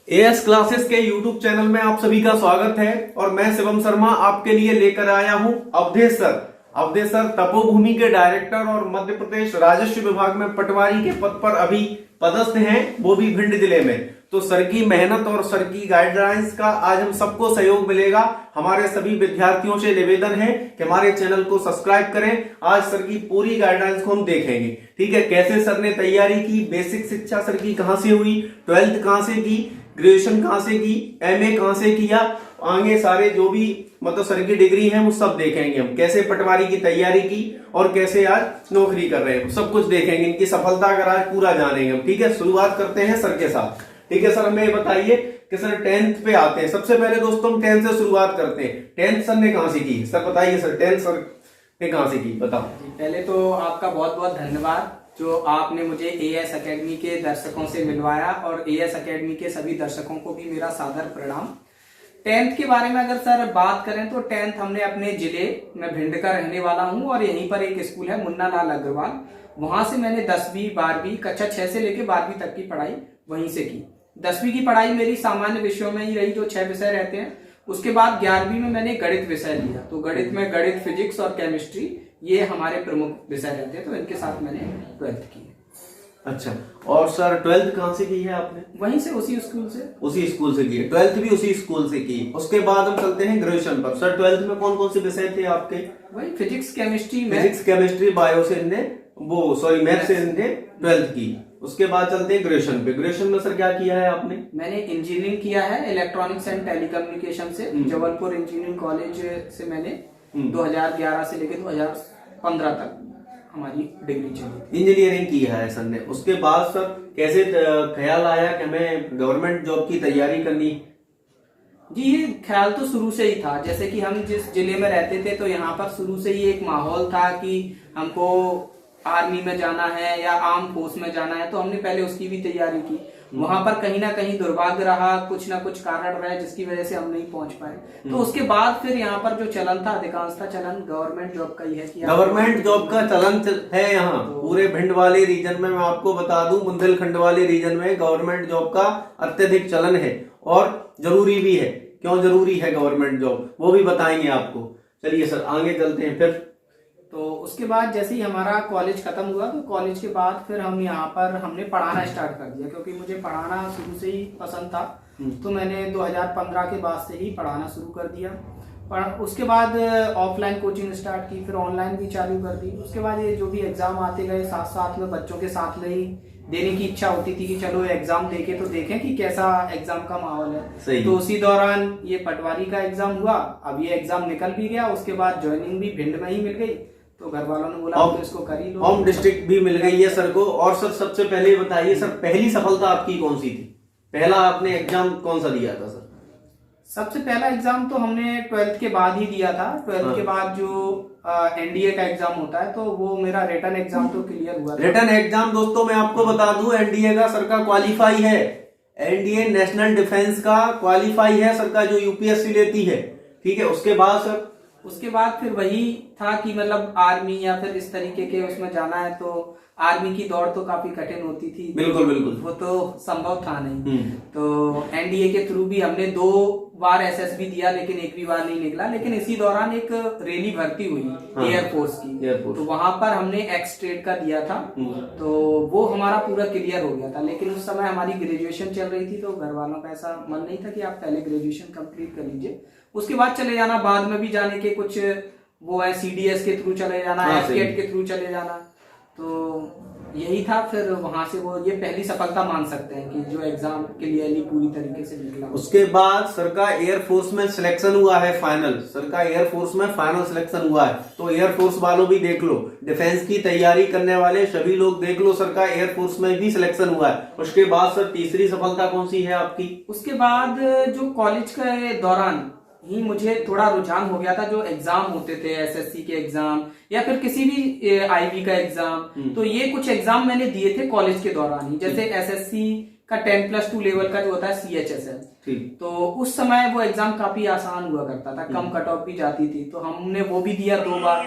As classes के YouTube channel में आप सभी का स्वागत है और मैं शिवम शर्मा आपके लिए लेकर आया हूं अवधेश सर। अवधेश सर तपोभूमि के डायरेक्टर और मध्य प्रदेश राजस्व विभाग में पटवारी के पद पर अभी पदस्थ हैं, वो भी भिंड जिले में। तो सर की मेहनत और सर की गाइडलाइंस का आज हम सबको सहयोग मिलेगा। हमारे सभी विद्यार्थियों से निवेदन है कि हमारे चैनल को सब्सक्राइब करें। आज सर की पूरी गाइडलाइंस को हम देखेंगे। ठीक है, कैसे सर ने तैयारी की, बेसिक शिक्षा सर की कहां से हुई, 12th कहां से की, ग्रेजुएशन कहां से की, एमए कहां से किया, आगे सारे जो भी मतलब सर की डिग्री है वो सब देखेंगे हम। कैसे पटवारी की तैयारी की और कैसे आज नौकरी कर रहे हैं, सब कुछ देखेंगे। इनकी सफलता का राज पूरा जानेंगे हम। ठीक है, शुरुआत करते हैं सर के साथ। ठीक है सर, हमें बताइए कि सर 10th पे आते हैं। सबसे पहले दोस्तों हम 10th से शुरुआत करते हैं। 10th सर ने कहां से की, सर बताइए सर 10th सर ने कहां से की, बताओ। पहले तो आपका बहुत बहुत धन्यवाद जो आपने मुझे एएस एकेडमी के दर्शकों से मिलवाया, और एएस एकेडमी के सभी दर्शकों को भी मेरा सादर प्रणाम। 10th के बारे में अगर सर बात करें तो 10th हमने अपने जिले में भिंड का रहने वाला हूं और यहीं पर एक स्कूल है मुन्ना लाल अग्रवाल, वहां से मैंने 10वीं 12वीं कक्षा 6 से लेकर 12वीं तक की पढ़ाई वहीं से की। 10वीं की पढ़ाई मेरी सामान्य विषयों में ही रही, जो 6 विषय रहते हैं। उसके बाद 11वीं में मैंने गणित विषय लिया, तो गणित में गणित, फिजिक्स और केमिस्ट्री ये हमारे प्रमुख विषय रहते हैं, तो इनके साथ मैंने 12th की। अच्छा, और सर 12th कहां से की है आपने? वहीं से, उसी स्कूल से। उसी स्कूल से की है, 12th भी उसी स्कूल से की। उसके बाद हम चलते हैं ग्रेजुएशन पर। सर 12th में कौन कौन से विषय थे आपके? वही फिजिक्स, केमिस्ट्री, बायो से मैथ से 12th की। उसके बाद चलते हैं ग्रेजुएशन पे। ग्रेजुएशन में सर क्या किया है आपने? मैंने इंजीनियरिंग किया है इलेक्ट्रॉनिक्स एंड टेलीकम्युनिकेशन से, जबलपुर इंजीनियरिंग कॉलेज से मैंने 2011 से लेकर 2015 तक हमारी डिग्री चली। इंजीनियरिंग की है सर ने। उसके बाद सर कैसे ख्याल आया कि हमें गवर्नमेंट जॉब की तैयारी करनी? जी, ये ख्याल तो शुरू से ही था। जैसे कि हम जिस जिले में रहते थे तो यहाँ पर शुरू से ही एक माहौल था कि हमको आर्मी में जाना है या आर्म फोर्स में जाना है, तो हमने पहले उसकी भी तैयारी की। वहां पर कहीं ना कहीं दुर्भाग्य रहा, कुछ ना कुछ कारण रहे जिसकी वजह से हम नहीं पहुंच पाए। तो उसके बाद फिर यहाँ पर जो चलन था, अधिकांशतः चलन गवर्नमेंट जॉब का ही है कि गवर्नमेंट जॉब का चलन है यहाँ पूरे भिंड वाले रीजन में। मैं आपको बता दूं, बुंदेलखंड वाले रीजन में गवर्नमेंट जॉब का अत्यधिक चलन है और जरूरी भी है। क्यों जरूरी है गवर्नमेंट जॉब, वो भी बताएंगे आपको। चलिए सर आगे चलते हैं फिर। तो उसके बाद जैसे ही हमारा कॉलेज खत्म हुआ तो कॉलेज के बाद फिर हम यहाँ पर हमने पढ़ाना स्टार्ट कर दिया, क्योंकि मुझे पढ़ाना शुरू से ही पसंद था। तो मैंने 2015 के बाद से ही पढ़ाना शुरू कर दिया। उसके बाद ऑफलाइन कोचिंग स्टार्ट की, फिर ऑनलाइन भी चालू कर दी। उसके बाद ये जो भी एग्जाम आते गए, साथ साथ में बच्चों के साथ में ही देने की इच्छा होती थी कि चलो एग्जाम देके तो देखें कि कैसा एग्जाम का माहौल है। तो उसी दौरान ये पटवारी का एग्जाम हुआ। अब ये एग्जाम निकल भी गया, उसके बाद ज्वाइनिंग भी भिंड में ही मिल गई। तो घर वालों ने बोला तो इसको कर ही लो, होम डिस्ट्रिक्ट भी मिल गई है सर को। और सर सबसे पहले बताइए सर, पहली सफलता आपकी कौन सी थी? पहला आपने एग्जाम कौन सा दिया था सर? सबसे पहला एग्जाम तो हमने 12th के बाद ही दिया था। 12th के बाद जो एनडीए का एग्जाम होता है तो वो मेरा रिटन एग्जाम तो क्लियर हुआ था। रिटन एग्जाम दोस्तों मैं आपको बता दूं, एनडीए का सर का क्वालिफाई है। एनडीए नेशनल डिफेंस का क्वालिफाई है सर का, जो यूपीएससी लेती है। ठीक है, उसके बाद सर उसके बाद फिर वही था कि मतलब आर्मी या फिर इस तरीके के उसमें जाना है, तो आर्मी की दौड़ तो काफी कठिन होती थी। बिल्कुल बिल्कुल, वो तो संभव था नहीं। तो एनडीए के थ्रू भी हमने 2 बार एसएसबी दिया, लेकिन एक भी बार नहीं निकला। लेकिन इसी दौरान एक रैली भर्ती हुई एयरफोर्स की, तो वहां पर हमने एक्स ट्रेड का दिया था। तो वो हमारा पूरा क्लियर हो गया था। लेकिन उस समय हमारी ग्रेजुएशन चल रही थी, तो घर वालों का ऐसा मन नहीं था कि आप पहले ग्रेजुएशन कंप्लीट कर लीजिए, उसके बाद चले जाना। बाद में भी जाने के कुछ वो है, सीडीएस के थ्रू चले जाना, एफकेट के थ्रू चले जाना। तो यही था। फिर वहां से वो ये पहली सफलता मान सकते हैं कि जो एग्जाम क्लियरली पूरी तरीके से निकला। उसके बाद सर का एयरफोर्स में सिलेक्शन हुआ है फाइनल। सर का एयरफोर्स में फाइनल सिलेक्शन हुआ है, तो एयरफोर्स वालों भी देख लो, डिफेंस की तैयारी करने वाले सभी लोग देख लो, सर का एयरफोर्स में भी सिलेक्शन हुआ है। उसके बाद सर तीसरी सफलता कौन सी है आपकी? उसके बाद जो कॉलेज के दौरान ही मुझे थोड़ा रुझान हो गया था, जो एग्जाम होते थे एसएससी के एग्जाम या फिर किसी भी आईबी का एग्जाम, तो ये कुछ एग्जाम मैंने दिए थे कॉलेज के दौरान ही। जैसे एसएससी का 10+2 लेवल का जो होता है CHSL, तो उस समय वो एग्जाम काफी आसान हुआ करता था, कम कट ऑफ भी जाती थी। तो हमने वो भी दिया 2 बार,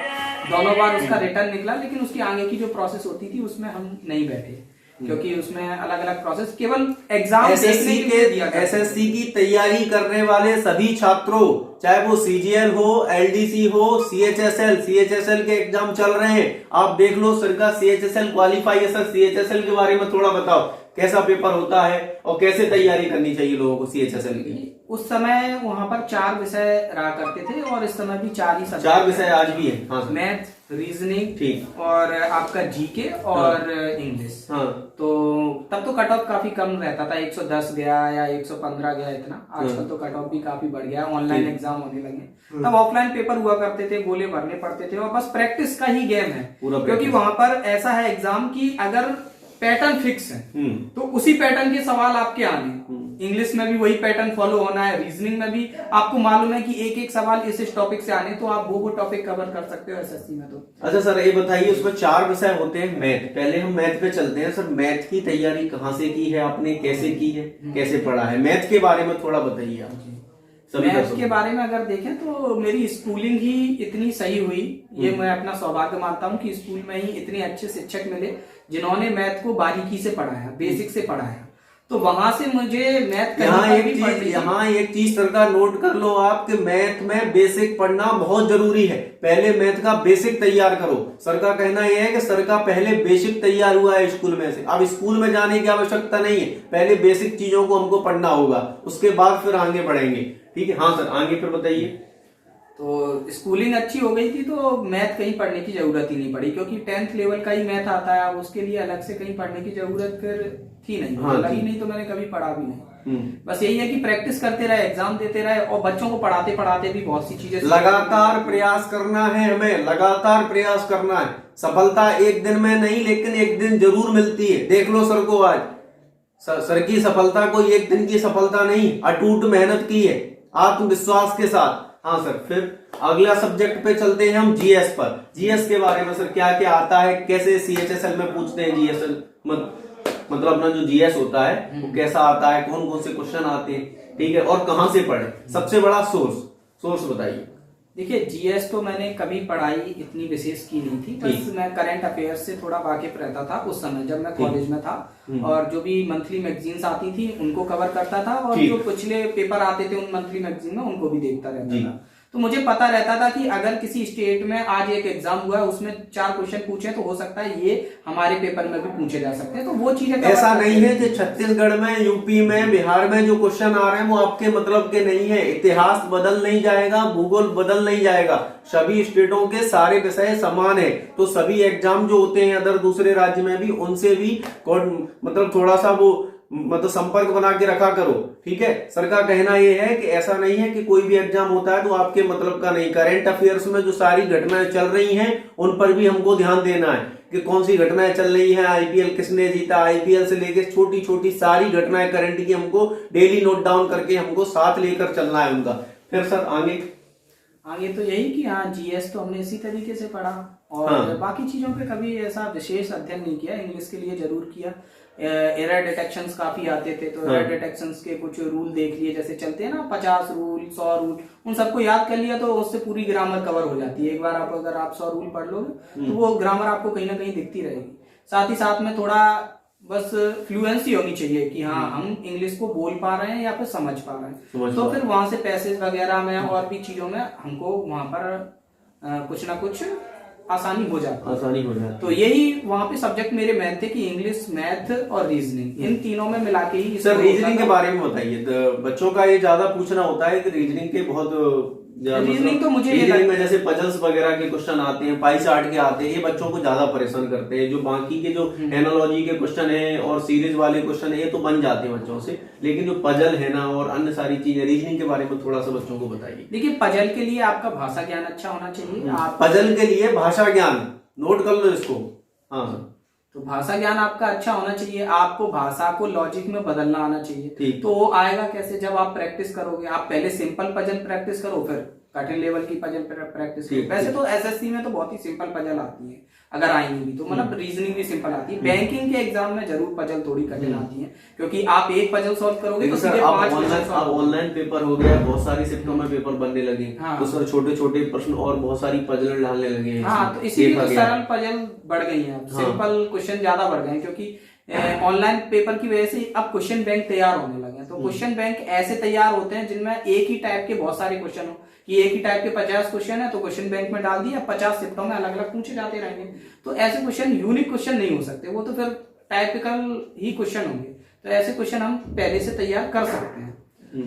दोनों बार उसका रिटर्न निकला। लेकिन उसकी आगे की जो प्रोसेस होती थी उसमें हम नहीं बैठे। क्योंकि उसमें अलग अलग प्रोसेस केवल एग्जाम देखने के लिए दिया जाता है। एसएससी की तैयारी करने वाले सभी छात्रों, चाहे वो सीजीएल हो, एलडीसी हो, सीएचएसएल के एग्जाम चल रहे हैं, आप देख लो सर का सीएचएसएल क्वालिफाई है। सर सीएचएसएल के बारे में थोड़ा बताओ, कैसा पेपर होता है और कैसे तैयारी करनी चाहिए लोगों को सीएचएसएल की? उस समय वहां पर 4 विषय रहा करते थे और इस समय भी 4 ही सब्जेक्ट, 4 विषय आज भी है। हाँ, मैथ, रीजनिंग, ठीक, और आपका जीके और इंग्लिश। हाँ, तो तब तो कट ऑफ काफी कम रहता था, 110 गया या 115 गया इतना। आजकल तो कट ऑफ भी काफी बढ़ गया, ऑनलाइन एग्जाम होने लगे। तब ऑफलाइन पेपर हुआ करते थे, गोले भरने पड़ते थे और बस प्रैक्टिस का ही गेम है, क्योंकि वहां पर ऐसा है एग्जाम की अगर पैटर्न फिक्स है तो उसी पैटर्न के सवाल आपके आने। इंग्लिश में भी वही पैटर्न फॉलो होना है, रीजनिंग में भी आपको मालूम है कि एक एक सवाल इस टॉपिक से आने, तो आप वो टॉपिक कवर कर सकते हो एसएससी में। तो अच्छा सर ये बताइए, उसमें 4 विषय होते हैं मैथ, पहले हम मैथ पे चलते हैं। सर मैथ की तैयारी कहाँ से की है आपने, कैसे की है, कैसे पढ़ा है? मैथ के बारे में थोड़ा बताइए आप। मैथ के बारे में अगर देखें तो मेरी स्कूलिंग ही इतनी सही हुई, ये मैं अपना सौभाग्य मानता हूँ कि स्कूल में ही इतने अच्छे शिक्षक मिले जिन्होंने मैथ को बारीकी से पढ़ाया, बेसिक से पढ़ाया। तो वहां से मुझे मैथ यहाँ एक चीज सर का नोट कर लो आप कि मैथ में बेसिक पढ़ना बहुत जरूरी है। पहले मैथ का बेसिक तैयार करो। सर का कहना यह है कि सर का पहले बेसिक तैयार हुआ है स्कूल में से, अब स्कूल में जाने की आवश्यकता नहीं है, पहले बेसिक चीजों को हमको पढ़ना होगा, उसके बाद फिर आगे बढ़ेंगे। ठीक है, हाँ सर आगे फिर बताइए। तो स्कूलिंग अच्छी हो गई थी तो मैथ कहीं पढ़ने की जरूरत ही नहीं पड़ी, क्योंकि 10th लेवल का ही मैथ आता है, अब उसके लिए अलग से कहीं पढ़ने की जरूरत फिर थी नहीं। हाँ, लगी नहीं तो मैंने कभी पढ़ा भी नहीं। बस यही है कि प्रैक्टिस करते रहे, एग्जाम देते रहे और बच्चों को पढ़ाते पढ़ाते भी बहुत सी चीजें लगातार प्रयास करना है, हमें लगातार प्रयास करना है। सफलता एक दिन में नहीं लेकिन एक दिन जरूर मिलती है। देख लो सर को आज, सर की सफलता कोई एक दिन की सफलता नहीं, अटूट मेहनत की है आत्मविश्वास के साथ। हाँ सर, फिर अगला सब्जेक्ट पे चलते हैं हम जीएस पर। जीएस के बारे में सर क्या क्या आता है, कैसे सीएचएसएल में पूछते हैं जीएस, मतलब अपना जो जीएस होता है वो कैसा आता है, कौन कौन से क्वेश्चन आते हैं, ठीक है, और कहां से पढ़े, सबसे बड़ा सोर्स बताइए। देखिए जीएस तो मैंने कभी पढ़ाई इतनी विशेष की नहीं थी, बस मैं करंट अफेयर्स से थोड़ा वाकिफ रहता था उस समय जब मैं कॉलेज में था, और जो भी मंथली मैगजीन्स आती थी उनको कवर करता था, और जो पिछले पेपर आते थे उन मंथली मैगजीन में उनको भी देखता रहता था। तो मुझे पता रहता था कि अगर किसी स्टेट में आज एक एग्जाम हुआ है उसमें 4 क्वेश्चन पूछे तो हो सकता है ये हमारे पेपर में भी पूछे जा सकते हैं, तो वो चीजें ऐसा नहीं है कि छत्तीसगढ़ में, यूपी में, बिहार में जो क्वेश्चन आ रहे हैं वो आपके मतलब के नहीं है। इतिहास बदल नहीं जाएगा, भूगोल बदल नहीं जाएगा, सभी स्टेटों के सारे विषय समान है। तो सभी एग्जाम जो होते हैं अदर दूसरे राज्य में भी, उनसे भी मतलब थोड़ा सा वो मतलब संपर्क बना के रखा करो। ठीक है, सर का कहना यह है कि ऐसा नहीं है कि कोई भी एग्जाम होता है तो आपके मतलब का नहीं। करंट अफेयर्स में जो सारी घटनाएं चल रही हैं उन पर भी हमको ध्यान देना है कि कौन सी घटनाएं चल रही हैं, आईपीएल किसने जीता, आईपीएल से लेके छोटी छोटी सारी घटनाएं करंट की हमको डेली नोट डाउन करके हमको साथ लेकर चलना है उनका। फिर सर आगे तो यही कि हाँ जीएस तो हमने इसी तरीके से पढ़ा, और बाकी चीजों पे कभी ऐसा विशेष अध्ययन नहीं किया। इंग्लिश के लिए जरूर किया, एरर डिटेक्शंस काफी आते थे तो एरर डिटेक्शंस के कुछ रूल देख लिए, जैसे चलते हैं ना 50 रूल 100 रूल, उन सबको याद कर लिया तो उससे पूरी ग्रामर कवर हो जाती है। एक बार आप अगर आप 100 रूल पढ़ लोगे तो वो ग्रामर आपको कहीं ना कहीं दिखती रहेगी। साथ ही साथ में थोड़ा बस फ्लुएंसी होनी चाहिए कि हाँ हम इंग्लिश को बोल पा रहे हैं या फिर समझ पा रहे हैं, तो फिर वहां से पैसेज वगैरह में और भी चीजों में हमको वहां पर कुछ ना कुछ आसानी हो जाती। तो यही वहाँ पे सब्जेक्ट मेरे मैथ थे कि इंग्लिश, मैथ और रीजनिंग, इन तीनों में मिला के ही। सर रीजनिंग के बारे में बताइए, तो बच्चों का ये ज्यादा पूछना होता है कि रीजनिंग के बहुत रीजनिंग तो मुझे रीजनिंग में जैसे पजल्स वगैरह के क्वेश्चन आते हैं, पाई चार्ट के आते हैं, ये बच्चों को ज्यादा परेशान करते हैं। जो बाकी के जो एनालॉजी के क्वेश्चन है और सीरीज वाले क्वेश्चन है ये तो बन जाते हैं बच्चों से, लेकिन जो पजल है ना और अन्य सारी चीजें, रीजनिंग के बारे में थोड़ा सा बच्चों को बताइए। देखिए पजल के लिए आपका भाषा ज्ञान अच्छा होना चाहिए। पजल के लिए भाषा ज्ञान नोट कर लो इसको। हाँ तो भाषा ज्ञान आपका अच्छा होना चाहिए, आपको भाषा को लॉजिक में बदलना आना चाहिए। तो वो आएगा कैसे, जब आप प्रैक्टिस करोगे। आप पहले सिंपल पजल प्रैक्टिस करो, फिर कठिन लेवल की पजल प्रैक्टिस करो। वैसे तो एसएससी में तो बहुत ही सिंपल पजल आती है, अगर आएंगी भी तो मतलब रीजनिंग भी सिंपल आती है। बैंकिंग के एग्जाम में जरूर पजल थोड़ी कठिन आती है, क्योंकि आप एक पजल सॉल्व करोगे तो सीधे 5 पजल। ऑनलाइन पेपर हो गया, बहुत सारी शिफ्टों में पेपर बनने लगे, तो सर छोटे छोटे प्रश्न और बहुत सारी पजल डालने लगे हैं। हाँ, तो इसीलिए तो सरल पजल बढ़ गई है, सिंपल क्वेश्चन ज्यादा बढ़ गए, क्योंकि ऑनलाइन पेपर की वजह से अब क्वेश्चन बैंक तैयार होने लगे हैं। तो क्वेश्चन बैंक ऐसे तैयार होते हैं जिनमें एक ही टाइप के बहुत सारे क्वेश्चन हो, कि एक ही टाइप के 50 क्वेश्चन है तो क्वेश्चन बैंक में डाल दिया, 50 शिफ्टों में अलग अलग पूछे जाते रहेंगे। तो ऐसे क्वेश्चन यूनिक क्वेश्चन नहीं हो सकते, वो तो फिर टाइपिकल ही क्वेश्चन होंगे। तो ऐसे क्वेश्चन हम पहले से तैयार कर सकते हैं।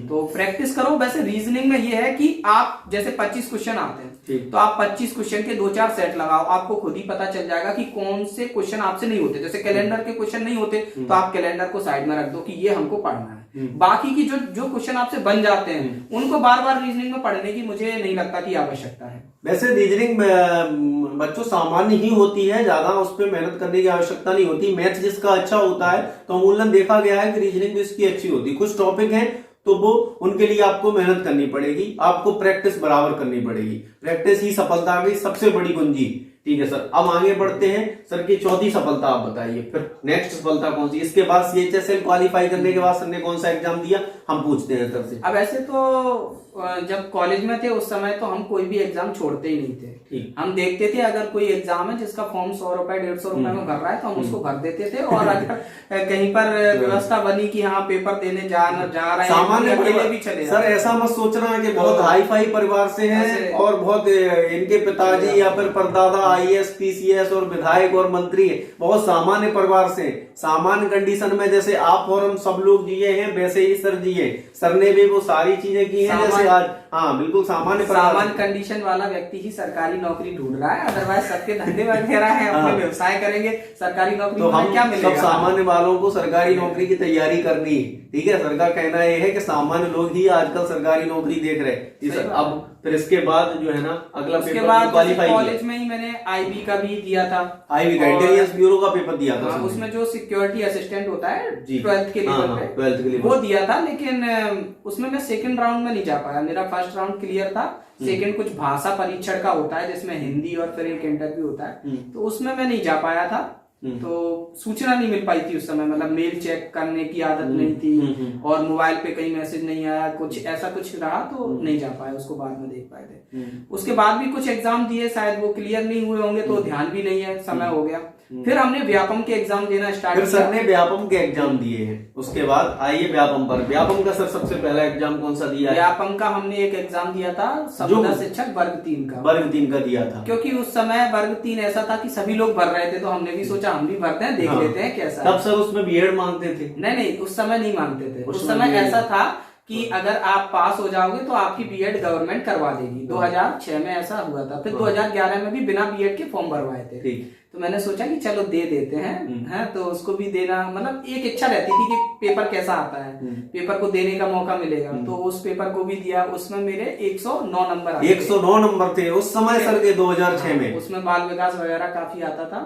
तो प्रैक्टिस करो। वैसे रीजनिंग में ये है कि आप जैसे 25 क्वेश्चन आते हैं तो आप 25 क्वेश्चन के 2-4 सेट लगाओ, आपको खुद ही पता चल जाएगा कि कौन से क्वेश्चन आपसे नहीं होते। जैसे कैलेंडर के क्वेश्चन नहीं होते तो आप कैलेंडर को साइड में रख दो कि ये हमको पढ़ना है। बाकी की जो क्वेश्चन आपसे बन जाते हैं उनको बार बार रीजनिंग में पढ़ने की मुझे नहीं लगता कि आवश्यकता है। वैसे रीजनिंग बच्चों सामान्य ही होती है, ज्यादा उस पर मेहनत करने की आवश्यकता नहीं होती। मैथ जिसका अच्छा होता है तो अमूमन देखा गया है कि रीजनिंग भी इसकी अच्छी होती है। कुछ टॉपिक हैं तो वो उनके लिए आपको मेहनत करनी पड़ेगी, आपको प्रैक्टिस बराबर करनी पड़ेगी। प्रैक्टिस ही सफलता की सबसे बड़ी कुंजी। ठीक है सर, अब आगे बढ़ते हैं। सर की चौथी सफलता आप बताइए, फिर नेक्स्ट सफलता कौन सी? इसके बाद CHSL क्वालिफाई करने के बाद सर ने कौन सा एग्जाम दिया, हम पूछते हैं सर से। अब ऐसे तो जब कॉलेज में थे उस समय तो हम कोई भी एग्जाम छोड़ते ही नहीं थे। हम देखते थे अगर कोई एग्जाम है जिसका फॉर्म 100 रुपए 150 रुपए में भर रहा है तो हम उसको भर देते थे। और अगर कहीं पर व्यवस्था बनी कि हाँ पेपर देने जा रहे हैं, सामान्य अकेले भी चले। सर ऐसा मत सोचना कि बहुत हाई फाई परिवार से हैं और बहुत इनके पिताजी या फिर परदादा IAS PCS और विधायक और मंत्री है। बहुत सामान्य परिवार से, सामान्य कंडीशन में जैसे आप और हम सब लोग जिए हैं वैसे ही सर जिए। सर ने भी वो सारी चीजें की हैं जैसे आज। हाँ बिल्कुल सामान्य कंडीशन वाला व्यक्ति ही सरकारी नौकरी ढूंढ रहा है, अदरवाइज सबके धंधे वगैरह हैं, अपने व्यवसाय करेंगे, सरकारी नौकरी तो हम क्या मिलेगा? सब सामान्य वालों को सरकारी नौकरी की तैयारी करनी है। ठीक है, सर का कहना यह है कि सामान्य लोग ही आजकल सरकारी नौकरी देख रहे हैं। सर अब फिर इसके बाद जो है ना अगला उसके बाद कॉलेज में ही मैंने IB का भी दिया था। IB का इंटेलिजेंस ब्यूरो का पेपर दिया था। उसमें जो सिक्योरिटी असिस्टेंट होता है 12th के लेवल पे, 12th के लेवल वो दिया था। लेकिन उसमें मैं सेकंड राउंड में नहीं जा पाया। मेरा फर्स्ट राउंड क्लियर था, सेकंड कुछ भाषा परीक्षण का होता है जिसमें हिंदी और फिर एक इंटरव्यू होता है, तो उसमें मैं नहीं जा पाया था। तो सूचना नहीं मिल पाई थी उस समय, मतलब मेल चेक करने की आदत नहीं थी और मोबाइल पे कहीं मैसेज नहीं आया, कुछ ऐसा कुछ रहा तो नहीं जा पाया, उसको बाद में देख पाए थे। उसके बाद भी कुछ एग्जाम दिए, शायद वो क्लियर नहीं हुए होंगे तो ध्यान भी नहीं है, समय हो गया। फिर हमने व्यापम के एग्जाम देना स्टार्ट किया। फिर सर ने व्यापम के एग्जाम दिए हैं। उसके बाद आइए व्यापम पर। व्यापम का सर सबसे पहला एग्जाम कौन सा दिया? व्यापम का हमने एक एग्जाम दिया था संविदा शिक्षक वर्ग 3 का। वर्ग 3 का दिया था, क्योंकि उस समय वर्ग 3 ऐसा था कि सभी लोग भर रहे थे तो हमने भी सोचा हम भी भरते हैं, देख लेते हैं कैसा। तब सर उसमें B.Ed मांगते थे? नहीं, उस समय नहीं मांगते थे। उस समय ऐसा था कि अगर आप पास हो जाओगे तो आपकी B.Ed गवर्नमेंट करवा देगी। 2006 में ऐसा हुआ था। फिर 2011 में भी बिना B.Ed के फॉर्म भरवाए थे। तो मैंने सोचा कि चलो दे देते हैं, तो उसको भी देना, मतलब एक इच्छा रहती थी कि पेपर कैसा आता है, पेपर को देने का मौका मिलेगा। तो उस पेपर को भी दिया। उसमें मेरे 109 नंबर आए। 109 नंबर थे उस समय सर के 2006 में। उसमें बाल विकास वगैरह काफी आता था।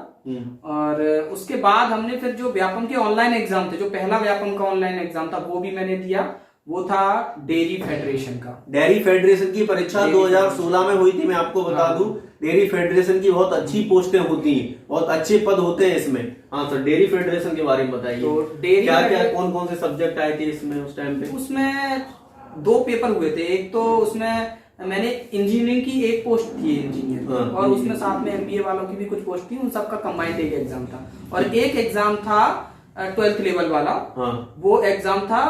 और उसके बाद हमने फिर जो व्यापम के ऑनलाइन एग्जाम थे, जो पहला व्यापम का ऑनलाइन एग्जाम था वो भी मैंने दिया। वो था डेयरी फेडरेशन का। डेयरी फेडरेशन की परीक्षा 2016 में हुई थी, मैं आपको बता दूं। डेयरी फेडरेशन की बहुत अच्छी पोस्टें होती हैं, बहुत अच्छे पद होते हैं इसमें। हाँ सर, डेयरी फेडरेशन के बारे में बताइए। तो क्या क्या कौन कौन से सब्जेक्ट आए थे इसमें उस टाइम पे? उसमें 2 पेपर हुए थे। एक तो उसमें मैंने इंजीनियरिंग की एक पोस्ट थी इंजीनियर, और उसमें साथ में MBA वालों की भी कुछ पोस्ट थी, उन सबका कंबाइंड एक एग्जाम था। और एक एग्जाम था 12th लेवल वाला। वो एग्जाम था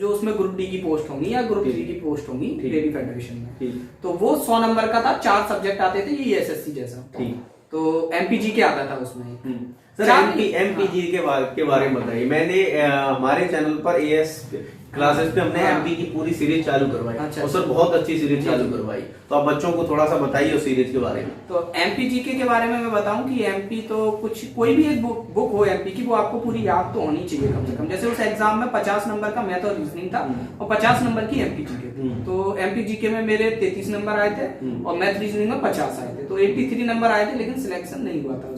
जो उसमें ग्रुप D की पोस्ट होंगी या ग्रुप 3 की पोस्ट होंगी डेयरी फेडरेशन में। तो वो 100 नंबर का था, 4 सब्जेक्ट आते थे, ये SSC जैसा। तो MPG के आता था उसमें। सर MPG के बारे में बताइए। मैंने हमारे चैनल पर AS क्लासेस पे हमने MP की पूरी सीरीज चालू करवाई। और सर बहुत अच्छी सीरीज चालू करवाई, तो आप बच्चों को थोड़ा सा बताइए उस सीरीज के बारे में। तो MPGK के बारे में मैं बताऊं कि MP तो कोई भी एक बुक हो MP की, वो आपको पूरी याद तो होनी चाहिए कम से कम। जैसे उस एग्जाम में 50 नंबर का मैथ और रीजनिंग था और 50 नंबर की MPGK। तो MPGK में मेरे 33 नंबर आए थे और मैथ रीजनिंग में 50 आए थे, तो 83 नंबर आए थे। लेकिन सिलेक्शन नहीं हुआ था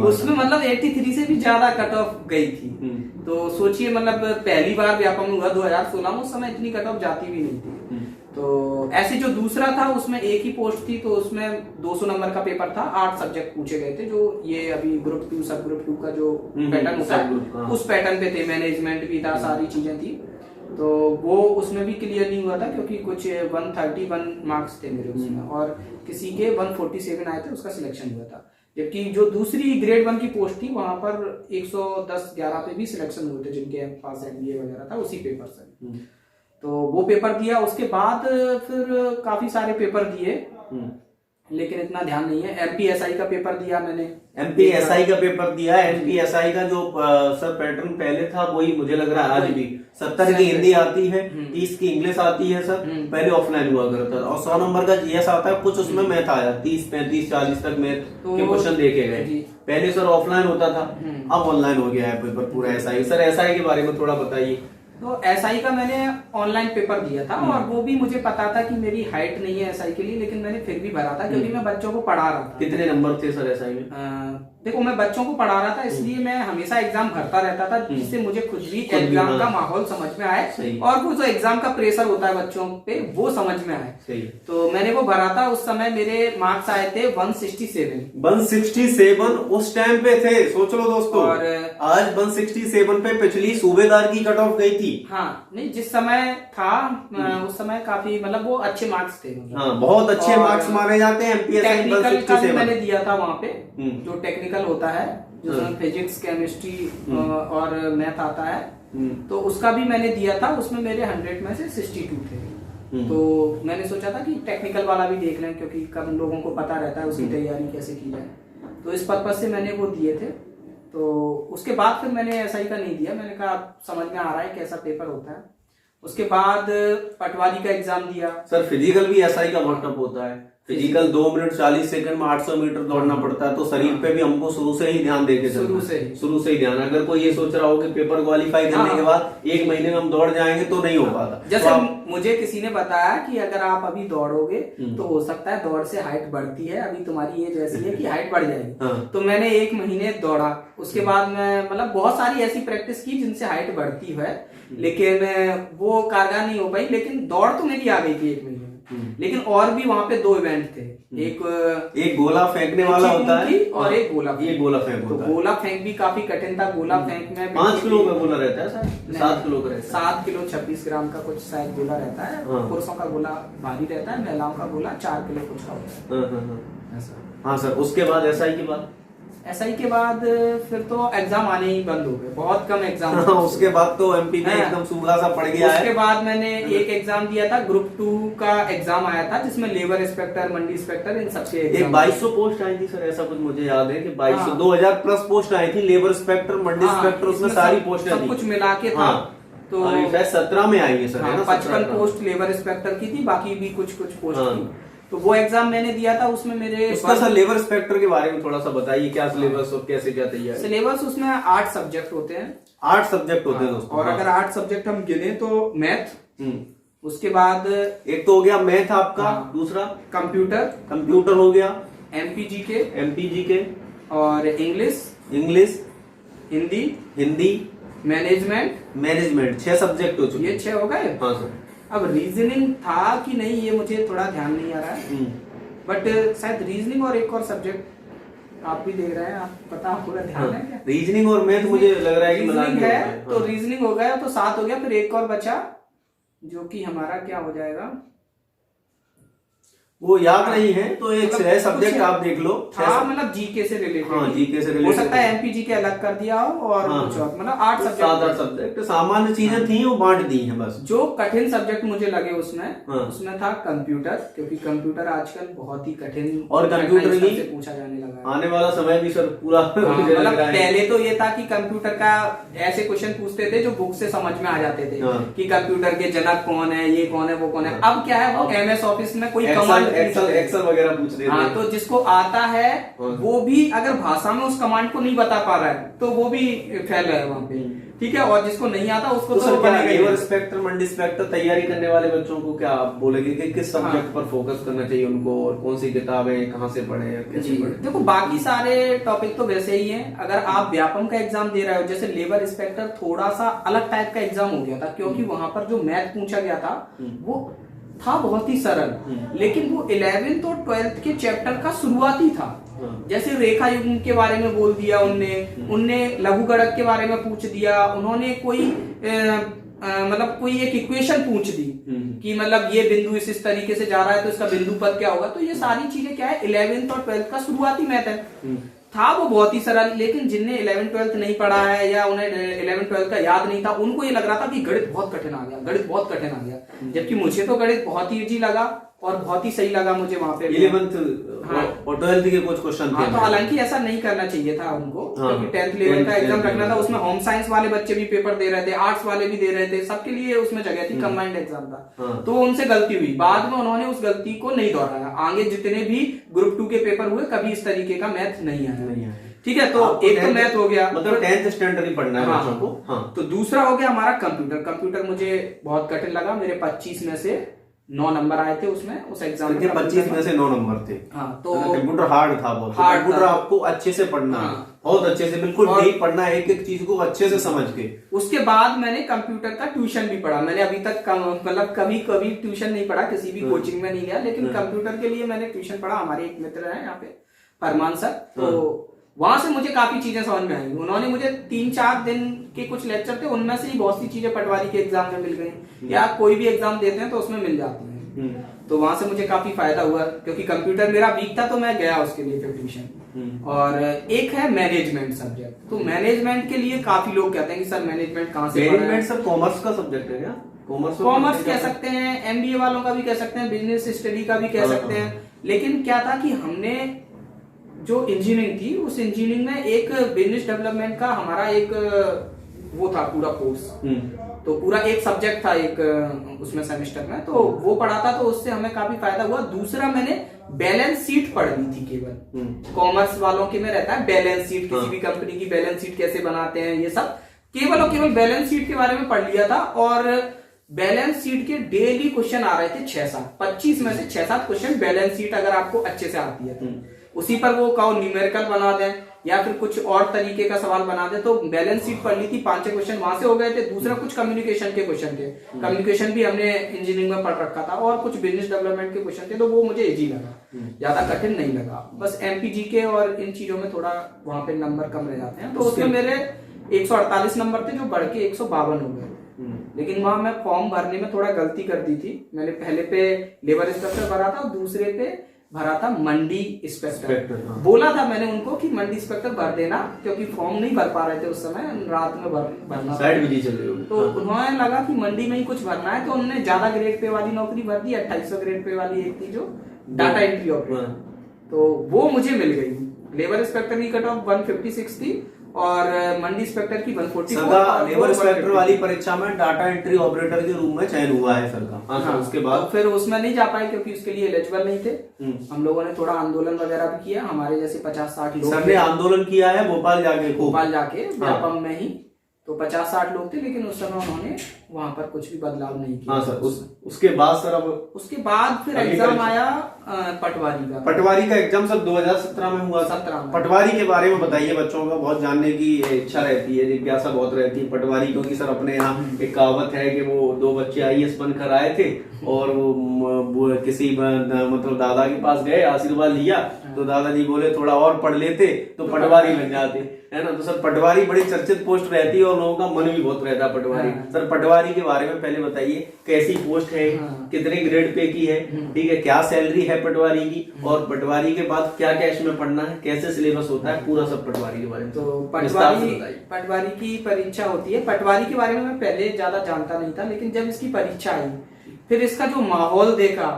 उसमें, मतलब 83 से भी ज्यादा कट ऑफ गई थी। तो सोचिए, मतलब पहली बार व्यापम हुआ 2016 में, उस समय इतनी कट ऑफ जाती भी नहीं थी। तो ऐसे जो दूसरा था उसमें एक ही पोस्ट थी, तो उसमें 200 नंबर का पेपर था, 8 सब्जेक्ट पूछे गए थे। जो ये अभी ग्रुप 2 सब ग्रुप 2 का जो पैटर्न होता है उस पैटर्न पे थे। मैनेजमेंट भी था, सारी चीजें थी। तो वो उसमें भी क्लियर नहीं हुआ था क्योंकि कुछ 131 मार्क्स थे मेरे उसमें, और किसी के 147 आए थे, उसका सिलेक्शन हुआ था। जबकि जो दूसरी ग्रेड 1 की पोस्ट थी वहां पर 110-11 पे भी सिलेक्शन हुए थे जिनके पास एमबीए वगैरह था उसी पेपर से। तो वो पेपर दिया, उसके बाद फिर काफी सारे पेपर दिए लेकिन इतना ध्यान नहीं है। एमपीएसआई का पेपर दिया मैंने। एमपीएसआई का पेपर दिया। एमपीएसआई का जो सर पैटर्न पहले था वही मुझे लग रहा है आज भी 70 की हिंदी आती है, 30 की इंग्लिश आती है सर। पहले ऑफलाइन हुआ करता था और 100 नंबर का जीएस आता है, कुछ उसमें मैथ आया 30, 35, 40 तक मैथ के क्वेश्चन देखे गए। पहले सर ऑफलाइन होता था, अब ऑनलाइन हो गया है पेपर पूरा एसआई। सर एसआई के बारे में थोड़ा बताइए। तो एसआई का मैंने ऑनलाइन पेपर दिया था और वो भी मुझे पता था कि मेरी हाइट नहीं है एसआई के लिए, लेकिन मैंने फिर भी भरा था क्योंकि मैं बच्चों को पढ़ा रहा था। कितने नंबर थे सर एसआई में? देखो मैं बच्चों को पढ़ा रहा था इसलिए मैं हमेशा एग्जाम भरता रहता था जिससे मुझे खुद भी एग्जाम का माहौल समझ में आए और वो जो एग्जाम का प्रेशर होता है बच्चों पे वो समझ में आए। तो मैंने वो भरा था। उस समय मेरे मार्क्स आए थे 167 उस टाइम पे थे, सोच लो दोस्तों। और आज 167 पे पिछली सूबेदार की कट ऑफ गई थी। हाँ नहीं, जिस समय था उस समय काफी मतलब वो अच्छे मार्क्स थे। हाँ, बहुत अच्छे मार्क्स माने जाते हैं। टेक्निकल का भी मैंने दिया था वहाँ पे, जो टेक्निकल होता है जिसमें फिजिक्स, केमिस्ट्री और मैथ आता है, तो उसका भी मैंने दिया था। उसमें मेरे 100 में से 62 थे। तो मैंने सोचा था कि टेक्निकल वाला भी देख लें क्योंकि कम लोगों को पता रहता है उसकी तैयारी कैसे की जाए। तो इस पर्पज से मैंने वो दिए थे। तो उसके बाद फिर मैंने एसआई का नहीं दिया। मैंने कहा समझ में आ रहा है कैसा पेपर होता है। उसके बाद पटवारी का एग्जाम दिया। सर फिजिकल भी एसआई का बहुत टफ होता है। फिजिकल 2 मिनट 40 सेकंड में 800 मीटर दौड़ना पड़ता है। तो शरीर पे भी हमको शुरू से ही ध्यान देके शुरू से ही ध्यान। अगर कोई ये सोच रहा हो कि पेपर क्वालिफाई करने के बाद 1 महीने में हम दौड़ जाएंगे तो नहीं हो पाता। जैसे मुझे किसी ने बताया कि अगर आप अभी दौड़ोगे तो हो सकता है दौड़ से हाइट बढ़ती है, अभी तुम्हारी एज ऐसी है कि हाइट बढ़ जाएगी। तो मैंने 1 महीने दौड़ा। उसके बाद मैं मतलब बहुत सारी ऐसी प्रैक्टिस की जिनसे हाइट बढ़ती है, लेकिन वो कारगर नहीं हो पाई। लेकिन दौड़ तो मेरी आ गई थी 1 महीने में। लेकिन और भी वहाँ पे 2 इवेंट थे। एक गोला फेंकने वाला होता है और एक गोला फेंक होता है। गोला फेंक भी काफी कठिन था। गोला फेंक में 5 किलो का गोला रहता है सर, 7 किलो का रहता है। 7 किलो 26 ग्राम का कुछ शायद गोला रहता है। पुरुषों का गोला भारी रहता है, महिलाओं का गोला 4 किलो कुछ का होता है। हाँ सर। उसके बाद एसआई के बाद फिर तो एग्जाम आने ही बंद हो गए, बहुत कम एग्जाम। उसके बाद तो एमपी में एकदम सूखा सा पड़ गया है। उसके बाद मैंने एक एग्जाम दिया था, ग्रुप 2 का एग्जाम आया था जिसमें लेबर इंस्पेक्टर, मंडी इंस्पेक्टर, इन सबके एक 2200 पोस्ट आई थी सर, ऐसा कुछ मुझे याद है कि 2200 2000 प्लस पोस्ट आई थी। लेबर इंस्पेक्टर, मंडी इंस्पेक्टर, उसमें सारी पोस्ट सब कुछ मिला के था। तो 17 में आई है सर। 55 पोस्ट लेबर इंस्पेक्टर की थी, बाकी भी कुछ पोस्ट थी। तो वो एग्जाम मैंने दिया था। उसमें मेरे उसका सर लेबर इंस्पेक्टर के बारे में थोड़ा सा बताइए, क्या सिलेबस और कैसे क्या तैयारी? सिलेबस उसमें 8 सब्जेक्ट होते हैं। 8 सब्जेक्ट होते हैं दोस्तों। और अगर 8 सब्जेक्ट हम गिने तो मैथ, उसके बाद एक तो हो गया मैथ आपका, दूसरा कंप्यूटर हो गया, एमपीजी के और इंग्लिश, हिंदी, मैनेजमेंट 6 सब्जेक्ट हो चुके। ये 6 हो गए। हाँ सर। अब रीजनिंग था कि नहीं ये मुझे थोड़ा ध्यान नहीं आ रहा है, बट शायद रीजनिंग और एक और सब्जेक्ट आप भी देख रहे हैं, आपको पता पूरा ध्यान है क्या? रीजनिंग और मैथ मुझे लग रहा है कि रीजनिंग है। तो रीजनिंग हो गया तो 7 हो गया। फिर एक और बचा जो कि हमारा क्या हो जाएगा, वो याद नहीं है। तो एक 6 सब्जेक्ट आप देख लो। मतलब जीके से रिलेटेड हो सकता है, एमपीजी के अलग कर दिया हो और कुछ और, मतलब 8 सब्जेक्ट सामान्य चीजें थी वो बांट दी हैं बस। जो कठिन सब्जेक्ट मुझे लगे उसमें था कंप्यूटर, क्योंकि कंप्यूटर आजकल बहुत ही कठिन और कंप्यूटर से पूछा जाने लगा। आने वाला समय भी सर पूरा मतलब पहले तो ये था कि कंप्यूटर का ऐसे क्वेश्चन पूछते थे जो बुक से समझ में आ जाते थे कि कंप्यूटर के जनक कौन है, ये कौन है, वो कौन है। अब क्या है, वो एमएस ऑफिस में कोई कमांड एक्सेल वगैरह पूछ रहे थे। तो जिसको आता है वो भी अगर भाषा में उस कमांड को नहीं बता पा रहा है तो वो भी फेल है वहाँ पे, ठीक है। और जिसको नहीं आता उसको तो लेबर इंस्पेक्टर, मंडी इंस्पेक्टर तैयारी करने वाले बच्चों को क्या आप बोलेंगे कि किस सब्जेक्ट पर फोकस करना चाहिए उनको, और कौन सी किताबें कहाँ से पढ़े, कैसे पढ़े? देखो बाकी सारे टॉपिक तो वैसे ही हैं। अगर आप व्यापम का एग्जाम दे रहे हो, जैसे लेबर इंस्पेक्टर थोड़ा सा अलग टाइप का एग्जाम हो गया था, क्योंकि वहां पर जो मैथ पूछा गया था वो था बहुत ही सरल, लेकिन वो 11th और 12th के चैप्टर का शुरुआती था। जैसे रेखा युग्म के बारे में बोल दिया उनने लघु गणक के बारे में पूछ दिया, उन्होंने कोई मतलब कोई एक इक्वेशन पूछ दी कि मतलब ये बिंदु इस तरीके से जा रहा है तो इसका बिंदु पद क्या होगा, तो ये सारी चीजें क्या है 11th और 12th का शुरुआती मैथ है। था वो बहुत ही सरल, लेकिन जिनने 11th 12th नहीं पढ़ा है या उन्हें 11th 12th का याद नहीं था, उनको ये लग रहा था कि गणित बहुत कठिन आ गया, गणित बहुत कठिन आ गया। जबकि मुझे तो गणित बहुत ही इजी लगा और बहुत ही सही लगा मुझे वहां पे 11th और 12th के कुछ क्वेश्चन थे। तो हालांकि ऐसा नहीं करना चाहिए था उनको, क्योंकि 10th लेवल का एग्जाम रखना था। उसमें होम साइंस वाले बच्चे भी पेपर दे रहे थे, आर्ट्स वाले भी दे रहे थे, सबके लिए उसमें जगह थी, कंबाइंड एग्जाम था। तो उनसे गलती हुई, बाद में उन्होंने उस गलती को नहीं दोहराया। आगे जितने भी ग्रुप 2 के पेपर हुए कभी इस तरीके का मैथ नहीं आया। ठीक है, तो एक तो मैथ हो गया, मतलब 10th स्टैंडर्ड ही पढ़ना है बच्चों को। हाँ। तो दूसरा हो गया हमारा कंप्यूटर। कंप्यूटर मुझे बहुत कठिन लगा, मेरे 25 में से 9 नंबर आए थे उसमें, उस एग्जाम में 25 में से 9 नंबर थे। हाँ, तो कंप्यूटर हार्ड था बहुत। कंप्यूटर आपको अच्छे से पढ़ना है, बहुत अच्छे से, बिल्कुल डीप पढ़ना है, एक एक चीज को अच्छे से समझ के। उसके बाद मैंने कंप्यूटर का ट्यूशन भी पढ़ा। मैंने अभी तक मतलब कभी ट्यूशन नहीं पढ़ा, किसी भी कोचिंग में नहीं गया, लेकिन कंप्यूटर के लिए मैंने ट्यूशन पढ़ा। हमारे एक मित्र है यहाँ पे फरमान सर, तो वहां से मुझे काफी चीजें समझ में आई। उन्होंने मुझे 3-4 दिन के कुछ लेक्चर थे, उनमें से ही बहुत सी चीजें पटवारी के एग्जाम में मिल गई, या कोई भी एग्जाम देते हैं तो उसमें मिल जाती हैं। तो वहां से मुझे काफी फायदा हुआ, क्योंकि कंप्यूटर मेरा वीक था तो मैं गया उसके लिए फिर ट्यूशन। और एक है मैनेजमेंट सब्जेक्ट। तो मैनेजमेंट के लिए काफी लोग कहते हैं कि सर मैनेजमेंट कहाँ से? मैनेजमेंट सर कॉमर्स का सब्जेक्ट है क्या? कॉमर्स कह सकते हैं, MBA वालों का भी कह सकते हैं, बिजनेस स्टडी का भी कह सकते हैं। लेकिन क्या था कि हमने जो इंजीनियरिंग थी, उस इंजीनियरिंग में एक बिजनेस डेवलपमेंट का हमारा एक वो था पूरा कोर्स। तो पूरा एक सब्जेक्ट था एक उसमें सेमेस्टर में, तो वो पढ़ा था, तो उससे हमें काफी फायदा हुआ। दूसरा मैंने बैलेंस शीट पढ़ ली थी केवल। कॉमर्स वालों के में रहता है बैलेंस शीट, किसी भी कंपनी की बैलेंस शीट कैसे बनाते हैं, ये सब केवल और केवल बैलेंस शीट के बारे में पढ़ लिया था। और बैलेंस शीट के डेली क्वेश्चन आ रहे थे 6-7, 25 में से 6-7 क्वेश्चन बैलेंस शीट अगर आपको अच्छे से आती है तो उसी पर वो कहो न्यूमेरिकल बना दें या फिर कुछ और तरीके का सवाल बना दे। तो बैलेंस शीट पढ़ ली थी, 5-6 क्वेश्चन वहां से हो गए थे। दूसरा कुछ कम्युनिकेशन के क्वेश्चन थे, कम्युनिकेशन भी हमने इंजीनियरिंग में पढ़ रखा था, और कुछ बिजनेस डेवलपमेंट के क्वेश्चन थे, तो वो मुझे इजी लगा, ज्यादा कठिन नहीं लगा। बस MPG के और इन चीजों में थोड़ा वहां पे नंबर कम रह जाते हैं। तो उसमें मेरे 148 नंबर थे, जो बढ़ के 152 हो गए। लेकिन वहां मैं फॉर्म भरने में थोड़ा गलती कर दी थी। मैंने पहले पे लेबर इंस्पेक्टर भरा था और दूसरे पे भरा था मंडी इंस्पेक्टर। बोला था मैंने उनको कि मंडी इंस्पेक्टर भर देना, क्योंकि फॉर्म नहीं भर पा रहे थे उस समय, रात में भरना साइड बिजी चल रही होगी। तो उन्होंने लगा कि मंडी में ही कुछ भरना है, तो उन्होंने ज्यादा ग्रेड पे वाली नौकरी भर दी। 2800 ग्रेड पे वाली एक थी जो डाटा एंट्री ऑपरेटर, तो वो मुझे मिल गई। लेबर इंस्पेक्टर की कट ऑफ 156 थी और मंडी इंस्पेक्टर की 144। लेबर इंस्पेक्टर वाली परीक्षा में डाटा एंट्री ऑपरेटर के रूप में चयन हुआ है सर का। हाँ, उसके बाद तो फिर उसमें नहीं जा पाए, क्योंकि उसके लिए एलिजिबल नहीं थे। हम लोगों ने थोड़ा आंदोलन वगैरह भी किया, हमारे जैसे 50-60 लोग। सर ने आंदोलन किया है भोपाल जाके व्यापम में ही, तो 50-60 लोग थे, लेकिन उस समय उन्होंने वहां पर कुछ भी बदलाव नहीं किया। हाँ सर, उसके बाद सर उसके बाद फिर एग्जाम आया पटवारी का एग्जाम सर 2017 में हुआ। 17 में। पटवारी के बारे में बताइए, बच्चों का बहुत जानने की इच्छा रहती है, जिज्ञासा बहुत रहती है पटवारी, क्योंकि सर अपने यहाँ एक कहावत है कि वो 2 बच्चे IAS बनकर आए थे और वो किसी मतलब दादा के पास गए, आशीर्वाद लिया, तो दादाजी बोले थोड़ा और पढ़ लेते तो पटवारी बन जाते, है ना। तो सर पटवारी बड़ी चर्चित पोस्ट रहती है और लोगों का मन भी बहुत रहता है पटवारी। सर पटवारी के बारे में पहले बताइए, कैसी पोस्ट है, कितने ग्रेड पे की है, ठीक है, क्या सैलरी है पटवारी की, और पटवारी के बाद क्या क्या इसमें पढ़ना है, कैसे सिलेबस होता है, पूरा सब पटवारी के बारे में। तो पटवारी की परीक्षा होती है। पटवारी के बारे में मैं पहले ज्यादा जानता नहीं था, लेकिन जब इसकी परीक्षा आई, फिर इसका जो माहौल देखा,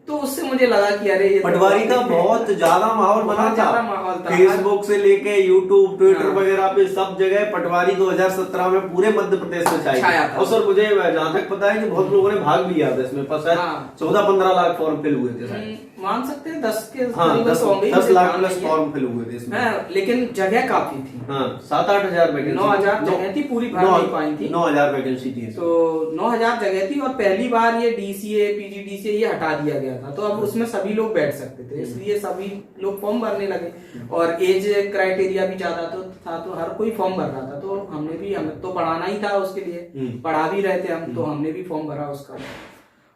तो उससे मुझे लगा कि अरे ये पटवारी का बहुत ज्यादा माहौल बना था। फेसबुक से लेके यूट्यूब, ट्विटर वगैरह पे सब जगह पटवारी 2017 में पूरे मध्य प्रदेश में छाया था। और सर मुझे जहाँ तक पता है कि बहुत लोगों ने भाग लिया था इसमें, 14-15 लाख फॉर्म फिल हुए थे। मान सकते हैं 10 लाख प्लस फॉर्म फिल हुए थे इसमें। लेकिन जगह काफी थी। 7-8 हजार वैकेंसी, 9,000 जगह थी, पूरी भर नहीं पाई थी। 9,000 वैकेंसी थी, तो 9,000 जगह थी। और पहली बार ये DCA PGDCA ये हटा दिया गया था, तो अब उसमें सभी लोग बैठ सकते थे, इसलिए सभी लोग फॉर्म भरने लगे। और एज क्राइटेरिया भी ज्यादा था, तो हर कोई फॉर्म भर रहा था। तो हमें तो पढ़ाना ही था उसके लिए, पढ़ा भी रहे थे हम, तो हमने भी फॉर्म भरा उसका।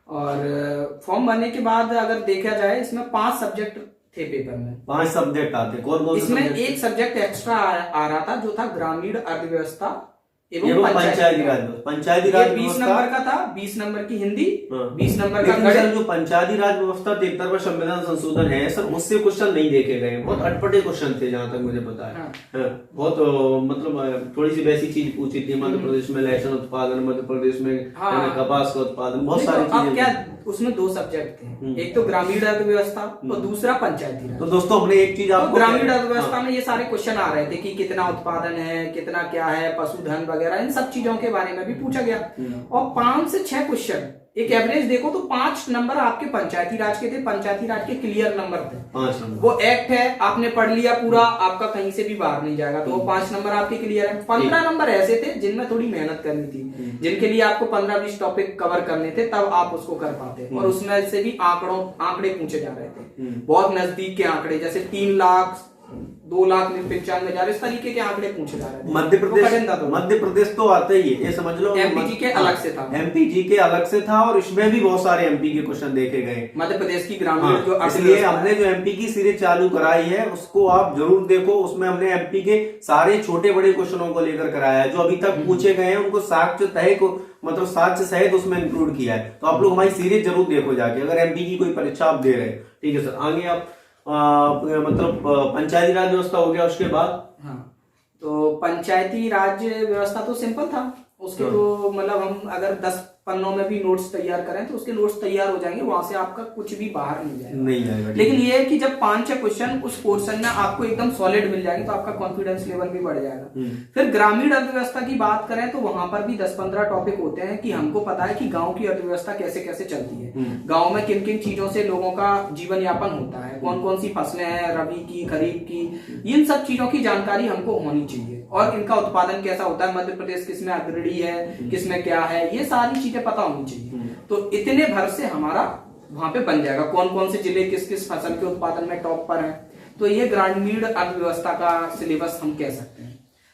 और फॉर्म भरने के बाद अगर देखा जाए, इसमें 5 सब्जेक्ट थे पेपर में। 5 सब्जेक्ट आते, कौन कौन? इसमें एक सब्जेक्ट एक्स्ट्रा आ रहा था, जो था ग्रामीण अर्थव्यवस्था एवं पंचायती राज। पंचायती राज 20 नंबर का था, 20 नंबर की हिंदी, 20 नंबर का गणित। जो पंचायती राज व्यवस्था 73वां संविधान संशोधन है सर, उससे क्वेश्चन नहीं देखे गए, बहुत अटपटे क्वेश्चन थे जहां तक मुझे पता है। बहुत मतलब थोड़ी सी वैसी चीज पूछी थी, मध्य प्रदेश में लहसुन उत्पादन, मध्य प्रदेश में कपास का उत्पादन, बहुत सारी चीजें। क्या उसमें 2 सब्जेक्ट थे, एक तो ग्रामीण अर्थव्यवस्था और दूसरा पंचायती राज। तो दोस्तों हमने एक चीज आपको, ग्रामीण अर्थव्यवस्था में ये सारे क्वेश्चन आ रहे थे कि कितना उत्पादन है, कितना क्या है, पशुधन वगैरह, इन सब चीजों के बारे में भी पूछा गया। और 5 से 6 क्वेश्चन, एक एवरेज देखो तो 5 नंबर आपके पंचायती राज के थे। पंचायती राज के क्लियर नंबर थे, 5 नंबर। वो एक्ट है, आपने पढ़ लिया पूरा, आपका कहीं से भी बाहर नहीं जाएगा, तो वो 5 नंबर आपके क्लियर है। 15 नंबर ऐसे थे जिनमें थोड़ी मेहनत करनी थी, जिनके लिए आपको 15-20 टॉपिक कवर करने थे, तब आप उसको कर पाते। और उसमें से भी आंकड़े पूछे जा रहे थे, बहुत नजदीक के आंकड़े, जैसे 3 लाख 2,95,000, इस तरीके के आंकड़े पूछे जा रहे थे। मध्य प्रदेश तो आता ही है, ये समझ लो। एमपी के अलग से था, एमपी के अलग से था, और इसमें भी बहुत सारे एमपी के क्वेश्चन देखे गए। मध्य प्रदेश की ग्रामीण जो, इसलिए हमने जो एमपी की सीरीज चालू कराई है उसको आप जरूर देखो। उसमें हमने एमपी के सारे छोटे बड़े क्वेश्चनों को लेकर कराया है, जो अभी तक पूछे गए हैं उनको साक्ष्य तय को, मतलब साक्ष्य सहित उसमें इंक्लूड किया है। तो आप लोग हमारी सीरीज जरूर देखो जाके, अगर एमपी की कोई परीक्षा आप दे रहे हैं। ठीक है सर, आगे आप मतलब पंचायती राज व्यवस्था हो गया, उसके बाद तो पंचायती राज व्यवस्था तो सिंपल था। उसके तो मतलब हम अगर 10 पन्नों में भी नोट्स तैयार करें तो उसके नोट्स तैयार हो जाएंगे, वहां से आपका कुछ भी बाहर नहीं जाएगा। लेकिन ये है कि जब 5-6 क्वेश्चन उस पोर्शन में आपको एकदम सॉलिड मिल जाएंगे तो आपका कॉन्फिडेंस लेवल भी बढ़ जाएगा। फिर ग्रामीण अर्थव्यवस्था की बात करें तो वहां पर भी 10-15 टॉपिक होते हैं कि हमको पता है कि गाँव की अर्थव्यवस्था कैसे कैसे चलती है, गाँव में किन किन चीजों से लोगों का जीवन यापन होता है, कौन कौन सी फसलें हैं, रबी की, खरीफ की, इन सब चीजों की जानकारी हमको होनी चाहिए। और इनका उत्पादन कैसा होता है, मध्य प्रदेश किसमें अग्रणी है, किसमें क्या है, ये सारी चीजें पता होनी चाहिए। तो इतने भर से हमारा वहां पे बन जाएगा कौन कौन से जिले किस किस फसल के उत्पादन में टॉप पर है। तो ये ग्रामीण अर्थव्यवस्था का सिलेबस हम कह सकते हैं।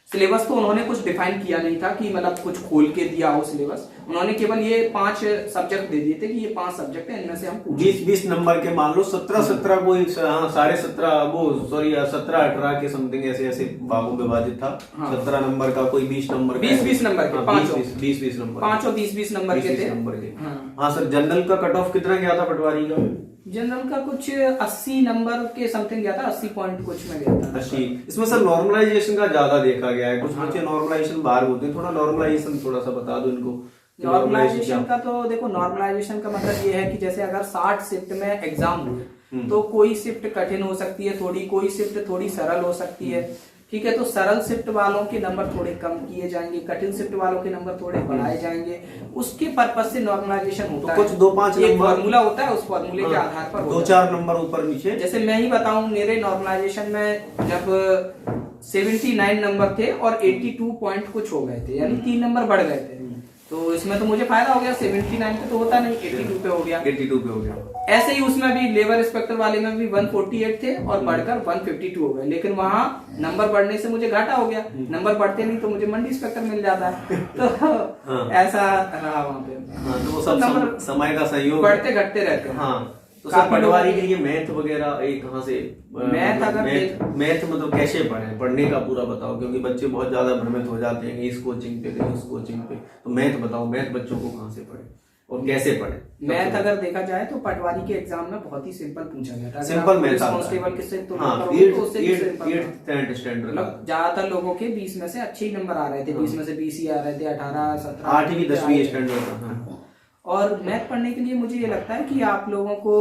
सिलेबस तो उन्होंने कुछ डिफाइन किया नहीं था कि मतलब कुछ खोल के दिया हो सिलेबस, उन्होंने केवल ये 5 सब्जेक्ट दे दिए थे कि ये 5 सब्जेक्ट है, इनमें से हम 20 नंबर के मान लो 17 को 17-18 के समथिंग ऐसे भागों में विभाजित था। 17 नंबर का कोई 20 नंबर 20 नंबर के 20 नंबर 5 और 20 नंबर के थे। हाँ सर, जनरल का कट ऑफ कितना गया था पटवारी का? जनरल का कुछ 80 नंबर के समथिंग गया था, 80 पॉइंट कुछ में गया था। 80। इसमें सर नॉर्मलाइजेशन का ज्यादा देखा गया है, कुछ बच्चे नॉर्मलाइजेशन बाहर होते हैं, थोड़ा नॉर्मलाइजेशन थोड़ा सा बता दो इनको। नॉर्मलाइजेशन का तो देखो, नॉर्मलाइजेशन का मतलब ये है कि जैसे अगर 60 शिफ्ट में एग्जाम हुए तो कोई शिफ्ट कठिन हो सकती है थोड़ी, कोई शिफ्ट थोड़ी सरल हो सकती है। ठीक है, तो सरल शिफ्ट वालों के नंबर थोड़े कम किए जाएंगे, कठिन शिफ्ट वालों के नंबर थोड़े बढ़ाए जाएंगे, उसके पर्पज से नॉर्मलाइजेशन होता है। कुछ 2-5 एक फॉर्मूला होता है, उस फॉर्मूले के आधार पर 2-4 नंबर ऊपर नीचे। जैसे मैं ही बताऊं, मेरे नॉर्मलाइजेशन में जब 79 नंबर थे और 82 पॉइंट कुछ हो गए थे, यानी 3 नंबर बढ़ गए थे। तो इसमें तो मुझे फायदा हो गया, 79 पे तो होता नहीं, 82 पे हो गया। 82 पे हो गया। ऐसे ही उसमें भी लेबर इंस्पेक्टर वाले में भी 148 थे और बढ़कर 152 हो गए, लेकिन वहां नंबर बढ़ने से मुझे घाटा हो गया, नंबर बढ़ते नहीं तो मुझे मंडी इंस्पेक्टर मिल जाता है। तो ऐसा रहा वहां पे। तो वो सब समय का सहयोग, बढ़ते घटते रहते हैं। तो सर पटवारी के लिए मैथ वगैरह कहाँ से, मैथ मतलब कैसे पढ़ने का पूरा बताओ, क्योंकि बच्चे बहुत ज्यादा भ्रमित हो जाते हैं इस कोचिंग पे उस कोचिंग पे। तो मैथ बताओ, मैथ बच्चों को कहाँ से पढ़े और कैसे पढ़े? मैथ अगर देखा जाए तो पटवारी के एग्जाम में बहुत ही सिंपल पूछा गया था। सिंपल मैथ कांस्टेबल किससे तो ज्यादातर लोगों के 20 में से अच्छे ही नंबर आ रहे थे, 20 में से 20 ही आ रहे थे, 18, 17, 8वीं 10वीं स्टैंडर्ड। और मैथ पढ़ने के लिए मुझे ये लगता है कि आप लोगों को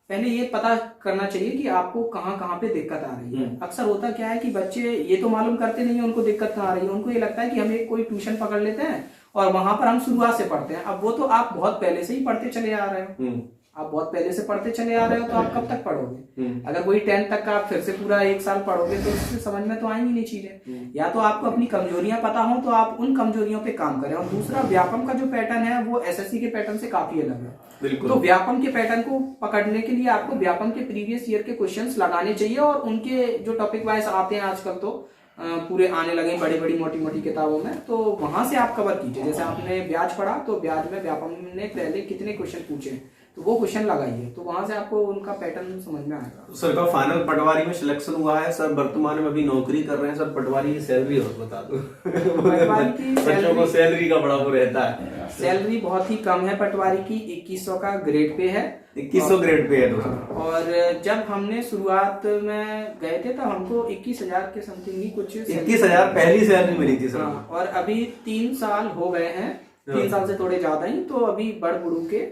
पहले ये पता करना चाहिए कि आपको कहाँ कहाँ पे दिक्कत आ रही है। अक्सर होता क्या है कि बच्चे ये तो मालूम करते नहीं है उनको दिक्कत कहाँ आ रही है, उनको ये लगता है कि हम एक कोई ट्यूशन पकड़ लेते हैं और वहां पर हम शुरुआत से पढ़ते हैं। अब वो तो आप बहुत पहले से ही पढ़ते चले आ रहे हो, आप बहुत पहले से पढ़ते चले आ रहे हो, तो आप कब तक पढ़ोगे? अगर वही 10th तक का आप फिर से पूरा 1 साल पढ़ोगे तो उससे समझ में तो आएंगी नहीं चीजें। या तो आपको अपनी कमजोरियां पता हो तो आप उन कमजोरियों पे काम करें। और दूसरा, व्यापम का जो पैटर्न है वो एसएससी के पैटर्न से काफी अलग है। तो व्यापम के पैटर्न को पकड़ने के लिए आपको व्यापम के प्रीवियस ईयर के क्वेश्चंस लगाने चाहिए, और उनके जो टॉपिक वाइज आते हैं आजकल तो पूरे आने लगे बड़ी बड़ी मोटी मोटी किताबों में, तो वहां से आप कवर कीजिए। जैसे आपने ब्याज पढ़ा तो ब्याज में व्यापम ने पहले कितने क्वेश्चन पूछे, तो वो क्वेश्चन लगाइए, तो वहां से आपको उनका पैटर्न समझ में आएगा। सर का फाइनल पटवारी में सिलेक्शन हुआ है, सर वर्तमान में अभी नौकरी कर रहे हैं, सर पटवारी की सैलरी और बता दो। पटवारी की बच्चों को सैलरी का बड़ा वो रहता है। सैलरी बहुत ही कम है पटवारी की, 2100 का ग्रेड पे है, 2100 ग्रेड पे है तो। और जब हमने शुरुआत में गए थे तो हमको 21,000 के समथिंग ही कुछ 21,000 पहली सैलरी मिली थी सर। हाँ, और अभी 3 साल हो गए हैं, 3 साल से थोड़े ज्यादा ही, तो अभी बढ़ बढ़ू के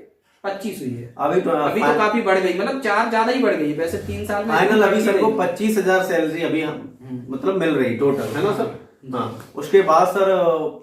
25 हुई है। अभी तो काफी बढ़ गई, मतलब 4 ज्यादा ही बढ़ गई वैसे 3 साल में। फाइनल अभी सर को 25,000 सैलरी अभी मतलब मिल रही टोटल, है ना सर? हाँ, उसके बाद सर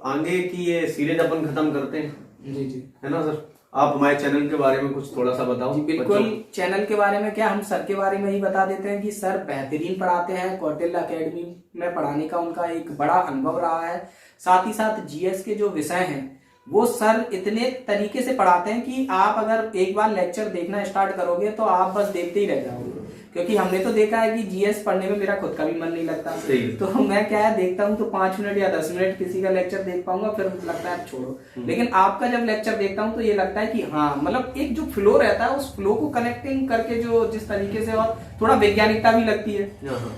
आगे की ये सीरीज अपन खत्म करते हैं। जी जी, है ना सर? आप हमारे चैनल के बारे में कुछ थोड़ा सा बताओ। बिल्कुल। चैनल के बारे में क्या, हम सर के बारे में ही बता देते हैं कि सर बेहतरीन पढ़ाते हैं। कौटिल्य एकेडमी में पढ़ाने का उनका एक बड़ा अनुभव रहा है। साथ ही साथ जीएस के जो विषय हैं वो सर इतने तरीके से पढ़ाते हैं कि आप अगर एक बार लेक्चर देखना स्टार्ट करोगे तो आप बस देखते ही रह जाओगे, क्योंकि हमने तो देखा है कि जीएस पढ़ने में मेरा खुद का भी मन नहीं लगता। तो मैं क्या है, देखता हूँ तो 5 मिनट या 10 मिनट किसी का लेक्चर देख पाऊंगा, फिर लगता है छोड़ो। लेकिन आपका जब लेक्चर देखता हूँ तो ये लगता है कि हाँ, मतलब एक जो फ्लो रहता है उस फ्लो को कनेक्टिंग करके जो जिस तरीके से, और थोड़ा वैज्ञानिकता भी लगती है।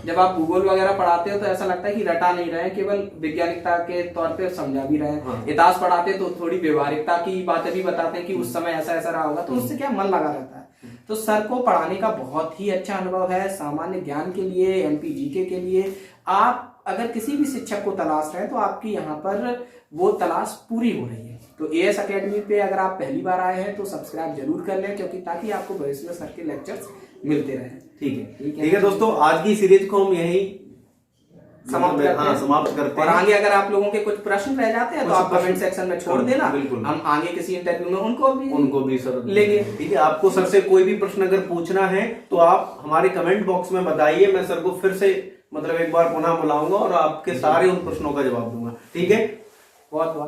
जब आप भूगोल वगैरह पढ़ाते हो तो ऐसा लगता है कि रटा नहीं रहे, केवल वैज्ञानिकता के तौर पे समझा भी रहे हैं। इतिहास पढ़ाते तो थोड़ी व्यवहारिकता की बातें भी बताते हैं कि उस समय ऐसा ऐसा रहा होगा, तो उससे क्या मन लगा रहता है। तो सर को पढ़ाने का बहुत ही अच्छा अनुभव है। सामान्य ज्ञान के लिए, एमपीजीके के लिए आप अगर किसी भी शिक्षक को तलाश रहे हैं तो आपकी यहाँ पर वो तलाश पूरी हो रही है। तो एएस एकेडमी पे अगर आप पहली बार आए हैं तो सब्सक्राइब जरूर कर लें, क्योंकि ताकि आपको भविष्य में सर के लेक्चर्स मिलते रहे। ठीक है दोस्तों, आज की सीरीज को हम यही समाप्त करते हैं। और आगे अगर आप लोगों के कुछ प्रश्न रह जाते हैं तो आप कमेंट सेक्शन में छोड़ देना, हम आगे किसी इंटरव्यू में उनको भी सर लेंगे। ठीक है, आपको सर से कोई भी प्रश्न अगर पूछना है तो आप हमारे कमेंट बॉक्स में बताइए, मैं सर को फिर से मतलब एक बार पुनः बुलाऊंगा और आपके सारे उन प्रश्नों का जवाब दूंगा। ठीक है, बहुत बहुत